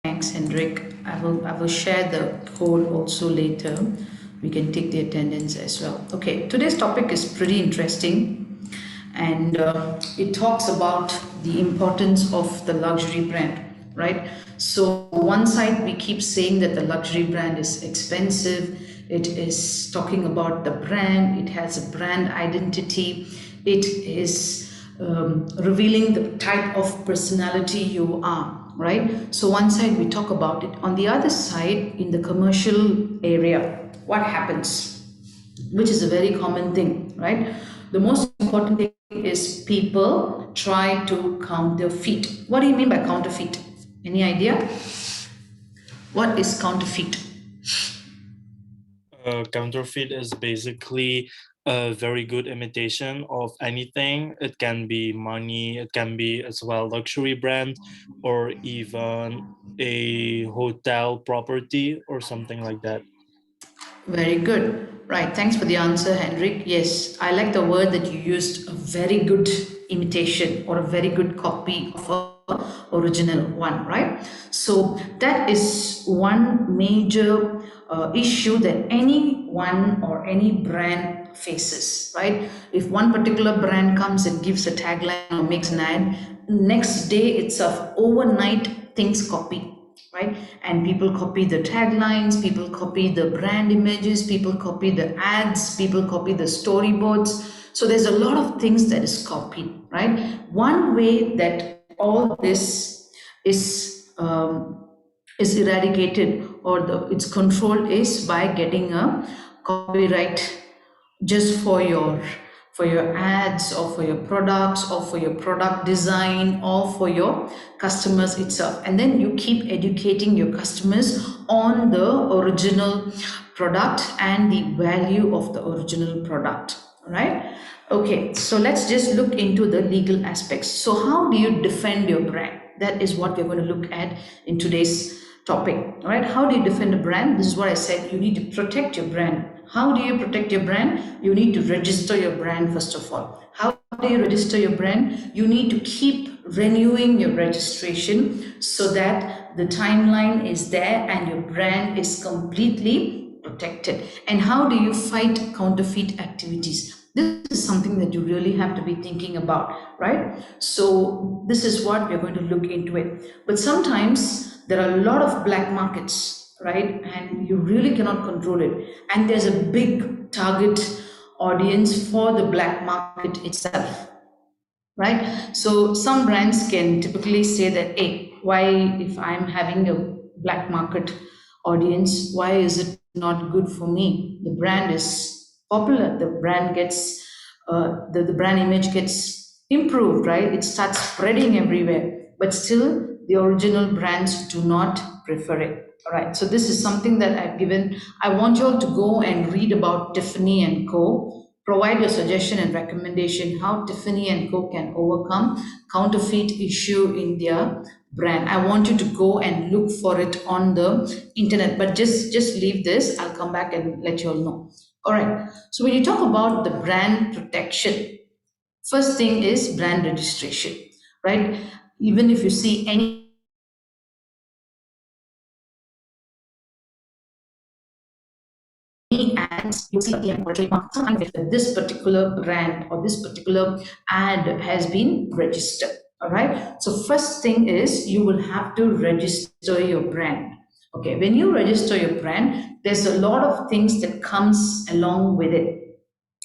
Thanks, Hendrik. I will share the code also later. We can take the attendance as well. Okay, today's topic is pretty interesting, and it talks about the importance of the luxury brand, right? So, one side we keep saying that the luxury brand is expensive, it is talking about the brand, it has a brand identity, it is revealing the type of personality you are, right? So, one side we talk about it, on the other side, in the commercial area, what happens? Which is a very common thing, right? The most important thing is people try to counterfeit. What do you mean by counterfeit? Any idea? What is counterfeit? Counterfeit is basically a very good imitation of anything. It can be money, it can be as well luxury brand, or even a hotel property or something like that. Very good. Right. Thanks for the answer, Henrik. Yes, I like the word that you used, a very good imitation or a very good copy of a original one, right? So that is one major issue that anyone or any brand faces, right? If one particular brand comes and gives a tagline or makes an ad, next day itself, overnight, things copy, right? And people copy the taglines, people copy the brand images, people copy the ads, people copy the storyboards. So there's a lot of things that is copied, right? One way that all this is eradicated or it's controlled is by getting a copyright just for your ads or for your products or for your product design or for your customers itself, and then you keep educating your customers on the original product and the value of the original product, right? Okay, so let's just look into the legal aspects. So how do you defend your brand? That is what we're going to look at in today's topic. All right, how do you defend a brand? This is what I said, you need to protect your brand. How do you protect your brand? You need to register your brand first of all. How do you register your brand? You need to keep renewing your registration so that the timeline is there and your brand is completely protected. And how do you fight counterfeit activities? This is something that you really have to be thinking about, right? So this is what we're going to look into it. But sometimes there are a lot of black markets, right? And you really cannot control it. And there's a big target audience for the black market itself, right? So some brands can typically say that, hey, why, if I'm having a black market audience, why is it not good for me? The brand is popular, the brand gets, the brand image gets improved, right? It starts spreading everywhere, but still the original brands do not prefer it. All right, so this is something that I've given. I want you all to go and read about Tiffany and Co. Provide your suggestion and recommendation how Tiffany and Co can overcome counterfeit issue in their brand. I want you to go and look for it on the internet, but just leave this. I'll come back and let you all know. All right. So when you talk about the brand protection, first thing is brand registration, right? Even if you see any ads, you see a trademark, this particular brand or this particular ad has been registered. All right. So first thing is you will have to register your brand. Okay. When you register your brand, there's a lot of things that comes along with it.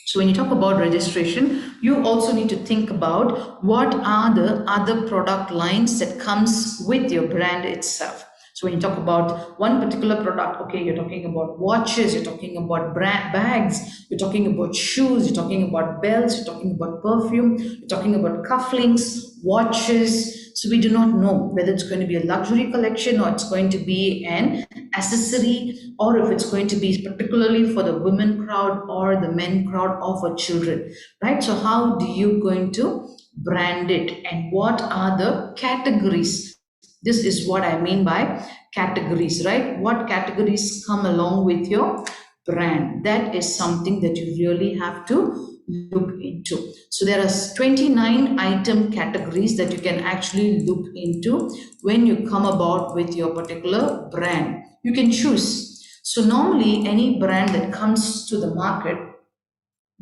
So when you talk about registration, you also need to think about what are the other product lines that comes with your brand itself. So when you talk about one particular product, okay, you're talking about watches, you're talking about brand bags, you're talking about shoes, you're talking about belts, you're talking about perfume, you're talking about cufflinks, watches. So we do not know whether it's going to be a luxury collection or it's going to be an accessory, or if it's going to be particularly for the women crowd or the men crowd or for children, right? So how do you going to brand it and what are the categories? This is what I mean by categories, right? What categories come along with your brand? That is something that you really have to look into. So there are 29 item categories that you can actually look into when you come about with your particular brand. You can choose. So normally any brand that comes to the market,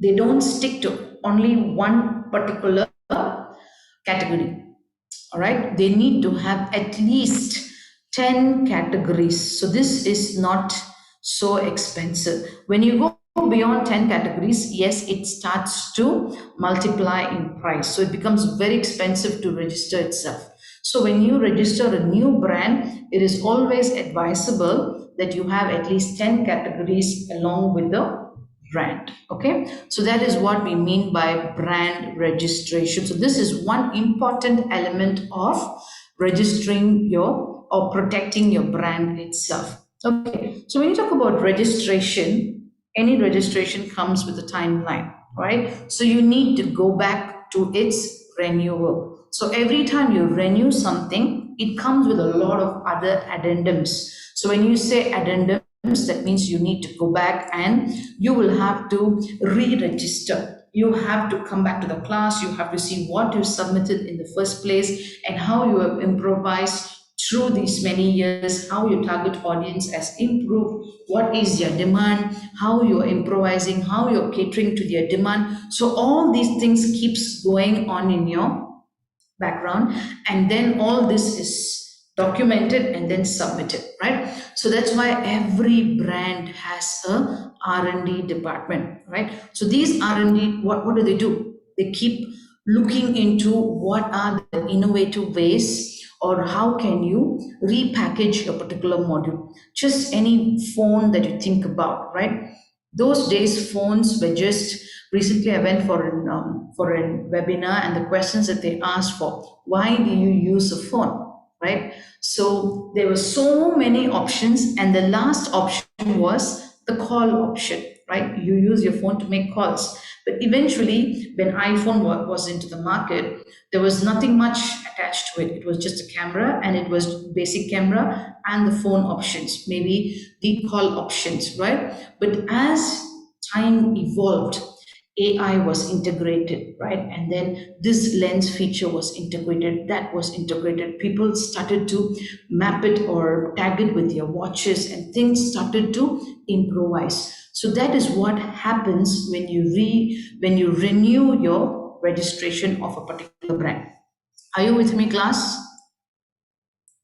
they don't stick to only one particular category. All right, they need to have at least 10 categories. So this is not so expensive. When you go beyond 10 categories, yes, it starts to multiply in price, so it becomes very expensive to register itself. So when you register a new brand, it is always advisable that you have at least 10 categories along with the brand. Okay, so that is what we mean by brand registration. So this is one important element of registering your or protecting your brand itself. Okay, so when you talk about registration, any registration comes with a timeline, right? So you need to go back to its renewal. So every time you renew something, it comes with a lot of other addendums. So when you say addendum, that means you need to go back and you will have to re-register. You have to come back to the class, you have to see what you submitted in the first place and how you have improvised through these many years, how your target audience has improved, what is your demand, how you're improvising, how you're catering to their demand. So all these things keeps going on in your background, and then all this is documented and then submitted, right? So that's why every brand has a R&D department, right? So these R&D, what do they do? They keep looking into what are the innovative ways or how can you repackage a particular module. Just any phone that you think about, right? Those days phones were just, recently I went for a webinar, and the questions that they asked for, why do you use a phone, right? So there were so many options, and the last option was the call option, right? You use your phone to make calls. But eventually when iPhone was into the market, there was nothing much attached to it. It was just a camera, and it was basic camera and the phone options, maybe the call options, right? But as time evolved, AI was integrated, right? And then this lens feature was integrated, that was integrated. People started to map it or tag it with their watches, and things started to improvise. So that is what happens when you renew your registration of a particular brand. Are you with me, class?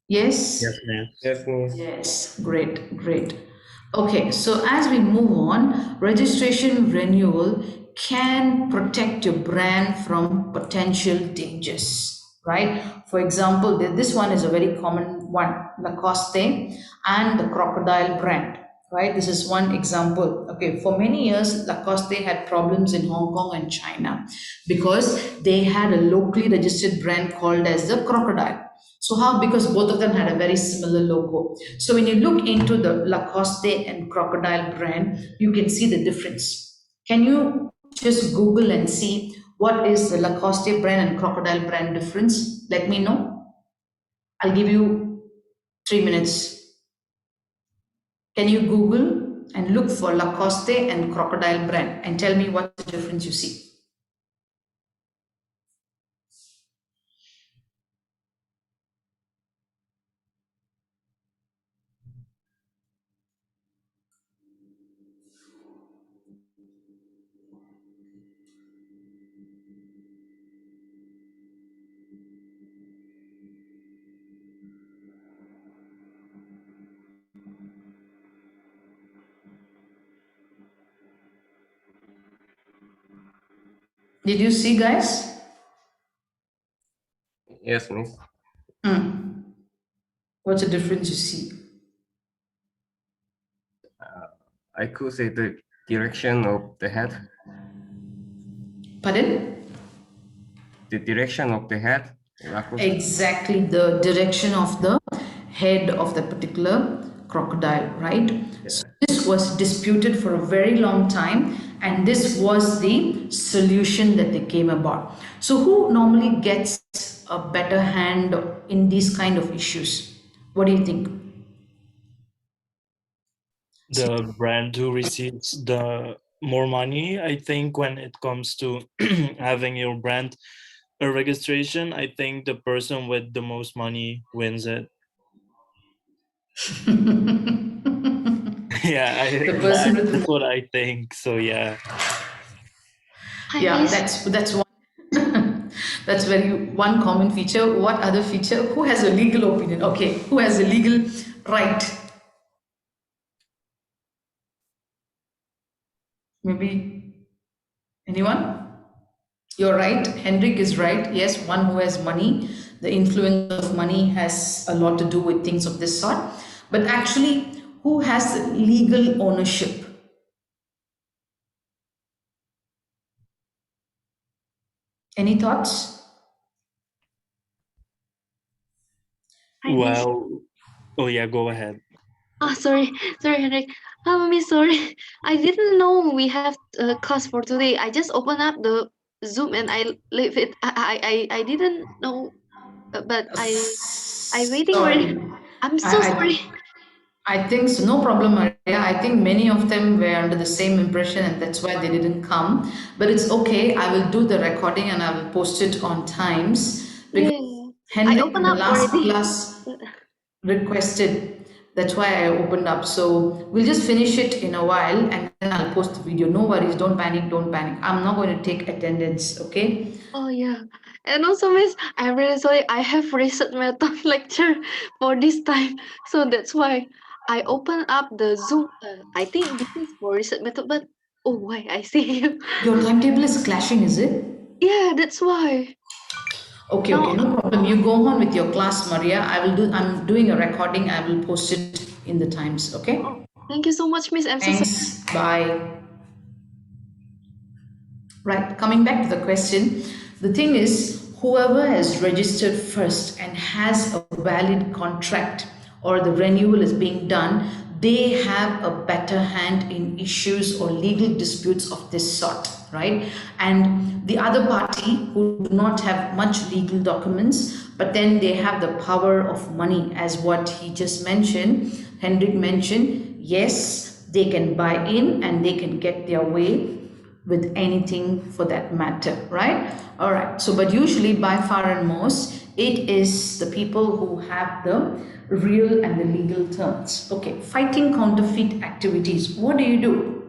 Yes, Yes? miss. Yes, miss. Yes, great, great. Okay, so as we move on, registration renewal can protect your brand from potential dangers, right? For example, this one is a very common one, Lacoste and the crocodile brand, right? This is one example. Okay, for many years, Lacoste had problems in Hong Kong and China because they had a locally registered brand called as the crocodile. So how? Because both of them had a very similar logo. So when you look into the Lacoste and Crocodile brand, you can see the difference. Can you just Google and see what is the Lacoste brand and Crocodile brand difference? Let me know. I'll give you 3 minutes. Can you Google and look for Lacoste and Crocodile brand and tell me what the difference you see? Did you see, guys? Yes, miss. What's the difference you see? I could say the direction of the head. Pardon? The direction of the head. Lacoste. Exactly the direction of the head of the particular crocodile, right? So Yeah. this was disputed for a very long time, and this was the solution that they came about. So who normally gets a better hand in these kind of issues? What do you think? See, The brand who receives the more money. I think when it comes to having your brand a registration, I think the person with the most money wins it. Yeah, The person with that's the what I think. So yeah. Hi, yeah, Miss. that's one. That's very one common feature. What other feature? Who has a legal opinion? Okay, who has a legal right? Maybe anyone? You're right. Hendrik is right. Yes, one who has money. The influence of money has a lot to do with things of this sort. But actually, who has legal ownership? Any thoughts? Hi, Miss. Well, oh yeah, go ahead. Ah, sorry, Henrik. Miss, sorry. I didn't know we have a class for today. I just opened up the Zoom and I leave it. I didn't know, but I waiting already. Sorry. I'm I, so sorry. I I think so. No problem, Maria. I think many of them were under the same impression and that's why they didn't come. But it's okay. I will do the recording and I will post it on Times because Yeah, I Henrik opened in the up last already. class requested. That's why I opened up. So we'll just finish it in a while and then I'll post the video. No worries. Don't panic. Don't panic. I'm not going to take attendance. Okay. Oh yeah, and also Miss, I'm really sorry. I have research method lecture for this time, so that's why I opened up the Zoom. I think this is for research method, but oh why I see you. Your timetable is clashing, is it? Yeah, that's why. Okay, okay, Now, no problem. You go on with your class, Maria. I'm doing a recording. I will post it in the Times. Okay. oh, thank you so much, Miss. I'm so sorry. Thanks. Bye. Right, coming back to the question, the thing is, whoever has registered first and has a valid contract or the renewal is being done, they have a better hand in issues or legal disputes of this sort, right? And the other party who do not have much legal documents, but then they have the power of money, as what he just mentioned, Hendrik mentioned, yes, they can buy in and they can get their way with anything for that matter, right? All right. So, but usually by far and most, it is the people who have the real and the legal terms. Okay, fighting counterfeit activities. What do you do?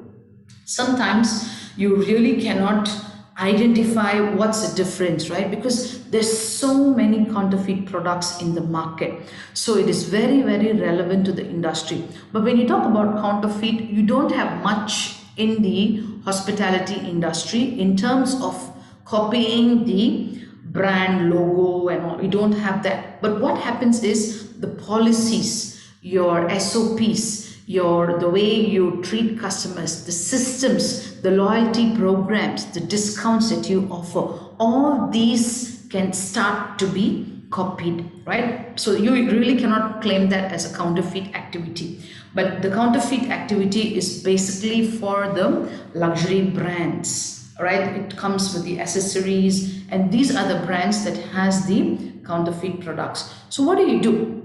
Sometimes you really cannot identify what's the difference, right? Because there's so many counterfeit products in the market, so it is very very relevant to the industry. But when you talk about counterfeit, you don't have much in the hospitality industry in terms of copying the brand logo and all. You don't have that. But what happens is the policies, your SOPs, your the way you treat customers, the systems, the loyalty programs, the discounts that you offer, all these can start to be copied, right? So you really cannot claim that as a counterfeit activity. But the counterfeit activity is basically for the luxury brands, right? It comes with the accessories and these are the brands that has the counterfeit products. So what do you do?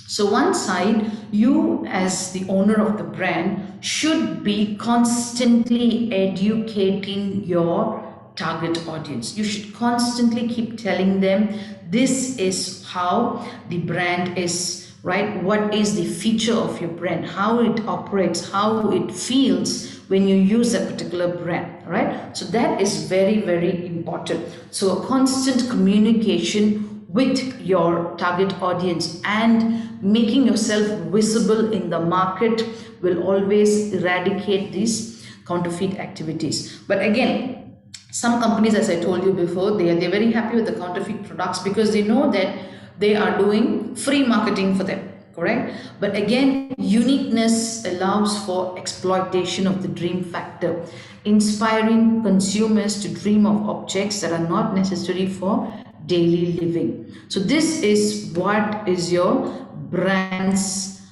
So one side, you as the owner of the brand should be constantly educating your target audience. You should constantly keep telling them this is how the brand is, right? What is the feature of your brand, how it operates, how it feels when you use a particular brand, right? So that is very very important. So a constant communication with your target audience and making yourself visible in the market will always eradicate these counterfeit activities. But again, some companies, as I told you before, they're very happy with the counterfeit products because they know that they are doing free marketing for them, correct? But again, uniqueness allows for exploitation of the dream factor, inspiring consumers to dream of objects that are not necessary for daily living. So this is what is your brand's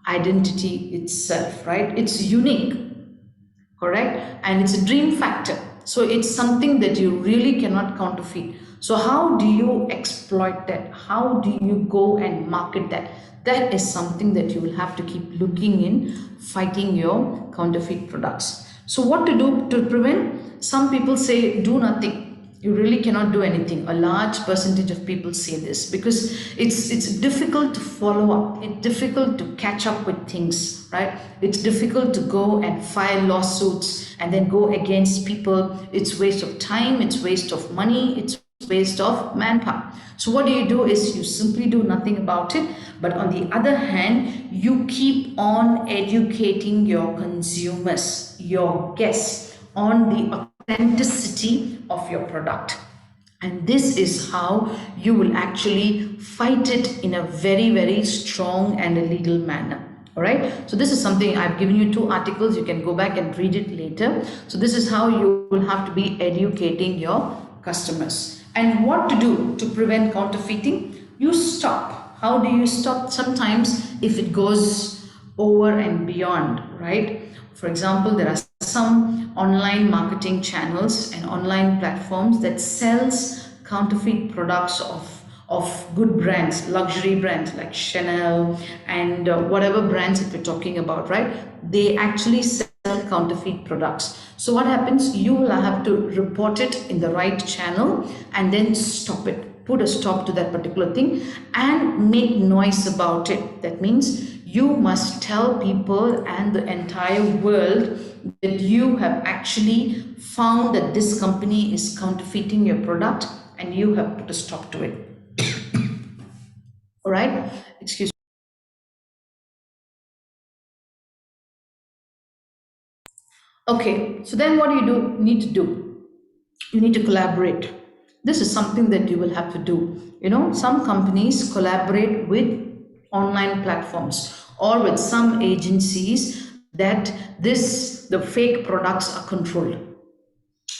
identity itself, right? It's unique, correct? And it's a dream factor. So it's something that you really cannot counterfeit. So how do you exploit that? How do you go and market that? That is something that you will have to keep looking in, fighting your counterfeit products. So, what to do to prevent? Some people say do nothing. You really cannot do anything. A large percentage of people say this because it's difficult to follow up. It's difficult to catch up with things, right? It's difficult to go and file lawsuits and then go against people. It's waste of time. It's waste of money. It's waste of manpower. So what do is you simply do nothing about it. But on the other hand, you keep on educating your consumers, your guests, on the authenticity of your product. And this is how you will actually fight it in a very, very strong and a legal manner. All right. So this is something I've given you two articles. You can go back and read it later. So this is how you will have to be educating your customers. And what to do to prevent counterfeiting? You stop. How do you stop? Sometimes if it goes over and beyond, right? For example, there are some online marketing channels and online platforms that sells counterfeit products of good brands, luxury brands like Chanel and whatever brands that we're talking about, right? They actually sell counterfeit products. So what happens? You will have to report it in the right channel and then stop it. Put a stop to that particular thing and make noise about it. That means you must tell people and the entire world that you have actually found that this company is counterfeiting your product and you have put a stop to it. All right, excuse me. Okay, so then what do need to do? You need to collaborate. This is something that you will have to do. You know, some companies collaborate with online platforms or with some agencies that the fake products are controlled.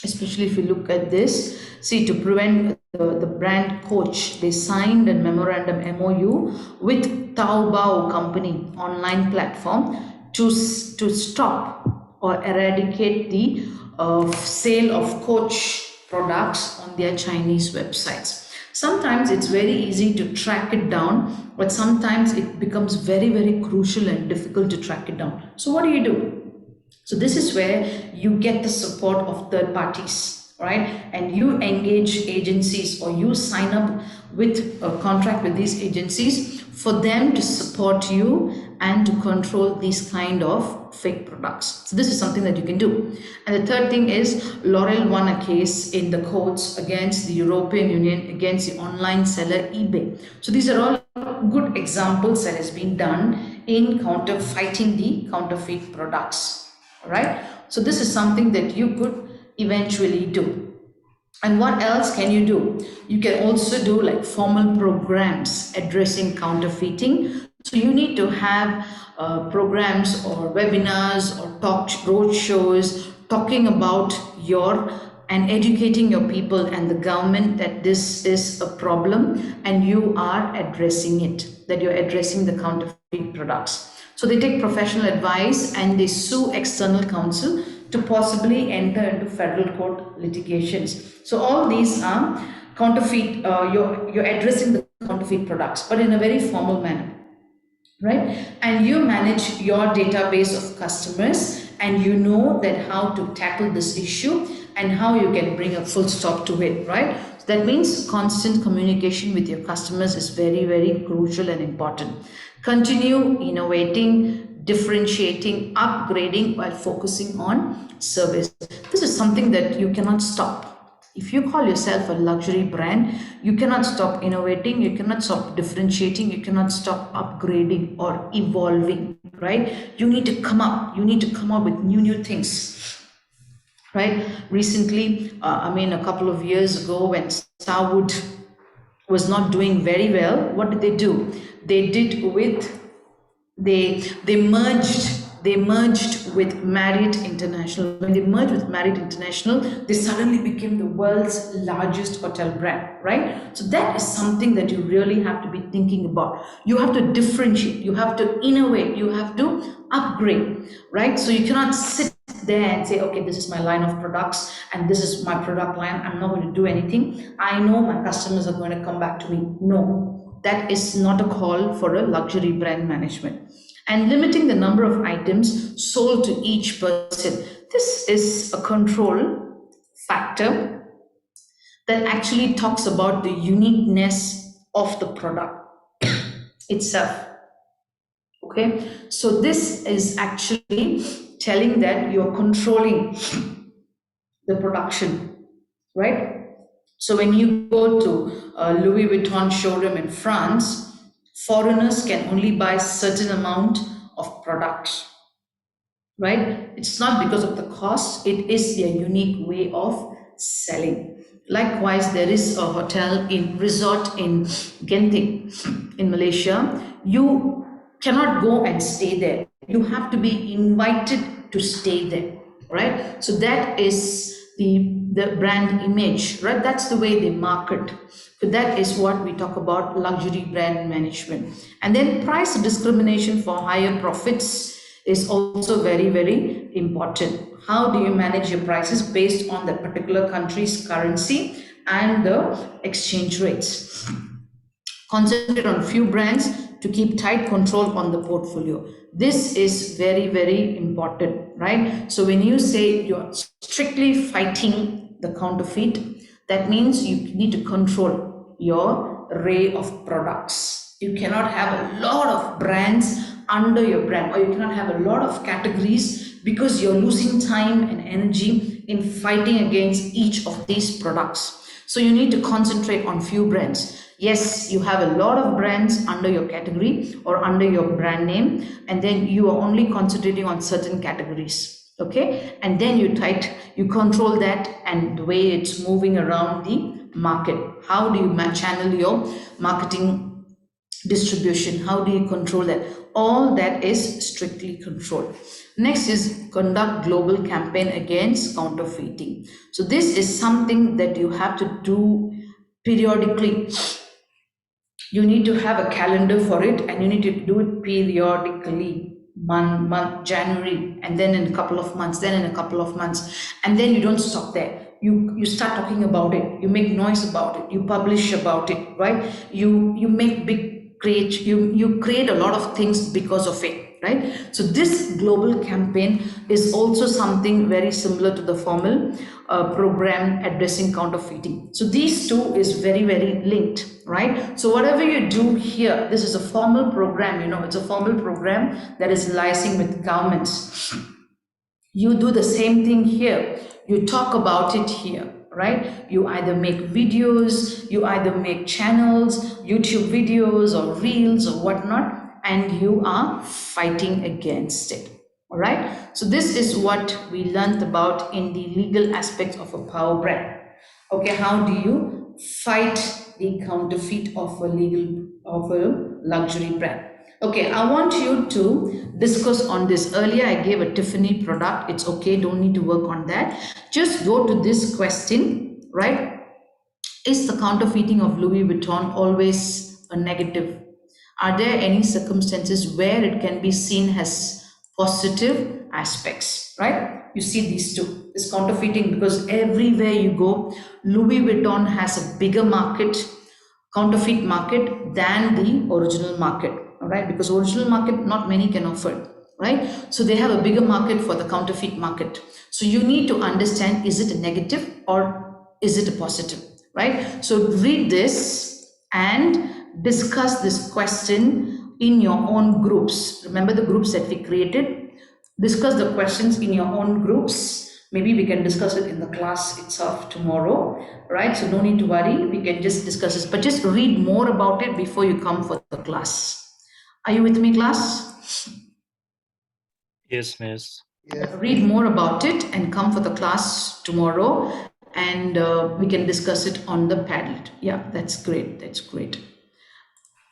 Especially if you look at this, see, to prevent the brand Coach, they signed a memorandum MOU with Taobao company online platform to stop or eradicate the sale of Coach products on their Chinese websites. Sometimes it's very easy to track it down, but sometimes it becomes very, very crucial and difficult to track it down. So what do? So this is where you get the support of third parties, right? And you engage agencies or you sign up with a contract with these agencies for them to support you and to control these kind of fake products. So this is something that you can do. And the third thing is L'Oreal won a case in the courts against the European Union, against the online seller eBay. So these are all good examples that has been done in fighting the counterfeit products. Right? So this is something that you could eventually do. And what else can you do? You can also do like formal programs addressing counterfeiting. So you need to have programs or webinars or road shows talking about and educating your people and the government that this is a problem and you are addressing it, that you're addressing the counterfeit products. So they take professional advice and they sue external counsel to possibly enter into federal court litigations. So all these are counterfeit, you're addressing the counterfeit products, but in a very formal manner, right? And you manage your database of customers and you know that how to tackle this issue and how you can bring a full stop to it, right? So that means constant communication with your customers is very, very crucial and important. Continue innovating, differentiating, upgrading while focusing on service. This is something that you cannot stop. If you call yourself a luxury brand, you cannot stop innovating, you cannot stop differentiating, you cannot stop upgrading or evolving, right? You need to come up with new things, right? Recently, a couple of years ago when Starwood was not doing very well, what did they do? They merged with Marriott International. When they merged with Marriott International, they suddenly became the world's largest hotel brand, right? So that is something that you really have to be thinking about. You have to differentiate, you have to innovate, you have to upgrade, right? So you cannot sit there and say, okay, this is my line of products and this is my product line. I'm not going to do anything. I know my customers are going to come back to me. No, that is not a call for a luxury brand management. And limiting the number of items sold to each person. This is a control factor that actually talks about the uniqueness of the product itself. Okay, so this is actually telling that you're controlling the production, right? So when you go to a Louis Vuitton showroom in France, foreigners can only buy certain amount of products, right? It's not because of the cost, it is their unique way of selling. Likewise, there is a hotel in resort in Genting in Malaysia. You cannot go and stay there. You have to be invited to stay there, right? So that is the brand image, right? That's the way they market. So that is what we talk about luxury brand management. And then price discrimination for higher profits is also very, very important. How do you manage your prices based on the particular country's currency and the exchange rates? Concentrate on few brands to keep tight control on the portfolio. This is very, very important, right? So when you say you're strictly fighting the counterfeit, that means you need to control your array of products. You cannot have a lot of brands under your brand, or you cannot have a lot of categories, because you're losing time and energy in fighting against each of these products. So you need to concentrate on few brands. Yes, you have a lot of brands under your category or under your brand name, and then you are only concentrating on certain categories. Okay, and then you control that and the way it's moving around the market. How do you channel your marketing distribution? How do you control that? All that is strictly controlled. Next is conduct global campaign against counterfeiting. So this is something that you have to do periodically. You need to have a calendar for it, and you need to do it periodically, month January, and then in a couple of months, then in a couple of months, and then you don't stop there. You start talking about it, you make noise about it, you publish about it, right? You make big create you create a lot of things because of it, right? So this global campaign is also something very similar to the formal program addressing counterfeiting. So these two is very, very linked, right? So whatever you do here, this is a formal program, it's a formal program that is liaising with governments. You do the same thing here. You talk about it here, right? You either make videos, you either make channels, YouTube videos or reels or whatnot, and you are fighting against it. All right. So this is what we learned about in the legal aspects of a power brand. Okay, how do you fight the counterfeit of a luxury brand? Okay, I want you to discuss on this. Earlier, I gave a Tiffany product. It's okay, don't need to work on that. Just go to this question, right? Is the counterfeiting of Louis Vuitton always a negative? Are there any circumstances where it can be seen as positive aspects, right? You see these two. This counterfeiting, because everywhere you go, Louis Vuitton has a bigger market, counterfeit market, than the original market, all right? Because original market, not many can afford, right? So they have a bigger market for the counterfeit market. So you need to understand, is it a negative or is it a positive, right? So read this and discuss this question in your own groups. Remember the groups that we created? Discuss the questions in your own groups. Maybe we can discuss it in the class itself tomorrow, right? So no need to worry, we can just discuss this, but just read more about it before you come for the class. Are you with me, class? Yes, miss. Read more about it and come for the class tomorrow, and we can discuss it on the Padlet. Yeah, that's great. That's great.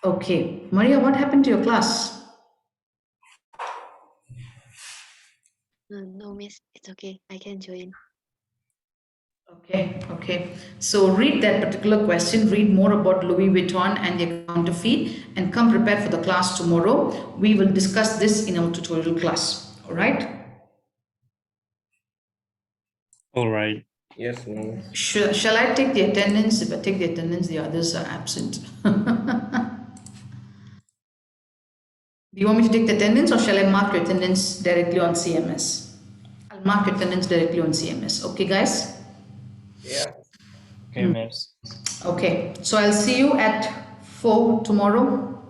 Okay, Maria, what happened to your class? No, miss, it's okay. I can join. Okay, okay. So read that particular question, read more about Louis Vuitton and their counterfeit, and come prepared for the class tomorrow. We will discuss this in our tutorial class. All right? All right. Yes, ma'am. Shall I take the attendance? If I take the attendance, the others are absent. Do you want me to take the attendance, or shall I mark your attendance directly on CMS? I'll mark attendance directly on CMS. Okay, guys? Yeah. Okay, miss. Okay, so I'll see you at 4 tomorrow.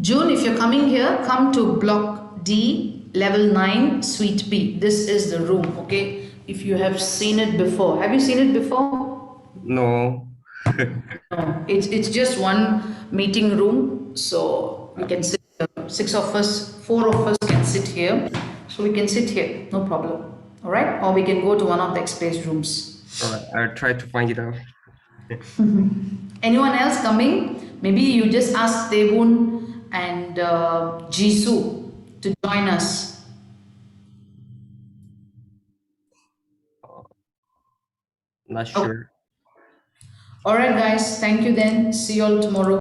June, if you're coming here, come to block D, level 9, suite B. This is the room, okay? If you have seen it before. Have you seen it before? No. No, it's just one meeting room, so we can sit here. Six of us, four of us can sit here. So we can sit here, no problem. All right? Or we can go to one of the express rooms. All right. I'll try to find it out. Anyone else coming? Maybe you just ask Devun and Jisoo to join us. Not Okay. sure. All right, guys. Thank you then. See you all tomorrow.